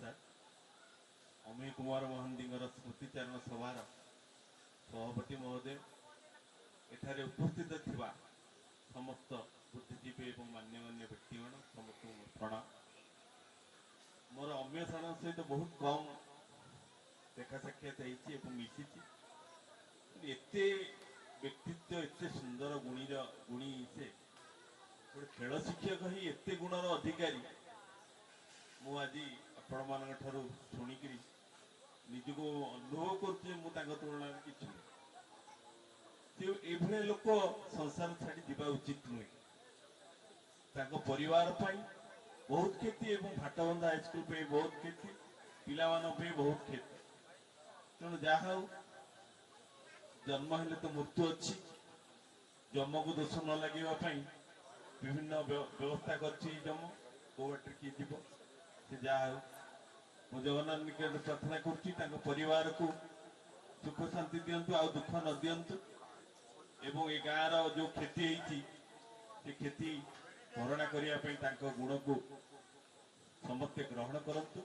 सार अमीय कुमार महांतीर स्मृतिचारण सभार सभापति महोदय एठारे उपस्थित थिबा समस्त बुद्धिजीवी एवं मान्यमान्य व्यक्तिगण समस्त प्रणाम। मोर अमीय सार सहित बहुत कम देखा साक्षात मिशी एते व्यक्तित्व एते सुंदर गुणी से गोटे खेल शिक्षक ही एते गुणर अधिकारी मु आज आपण मान शुणिक निजक अनुभव कर तुलन कि लोक संसार छाड़ी जावा उचित नुहे परिवार बहुत क्षति और भाटबंधा हाईस्कल बहुत क्षति पिला बहुत क्षति तेणु जहा जन्म हेले तो मृत्यु अच्छी जम को दोष न लगे विभिन्न व्यवस्था कर जम कौ बाटे किए जीव से जहा मु जगन्नाथ निकट प्रार्थना कर परिवार को सुख शांति दिंतु आ दुख न दिंतु एवं ए गाँव जो क्षति से क्षति भरणा करने गुण को समस्ते ग्रहण करंतु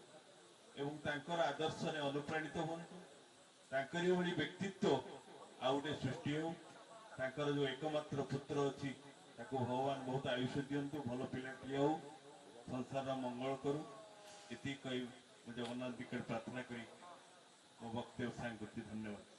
एवं तांकर आदर्श ने अनुप्राणित हूँ व्यक्तित्व आ गोटे सृष्टि हो तांकर जो एकमात्र पुत्र अच्छी भगवान बहुत आयुष दिंतु भल पिलाटी हो संसार मंगल करू ये कही जगन्नाथ निकट प्रार्थना करी मो वक्तव्य सांग धन्यवाद।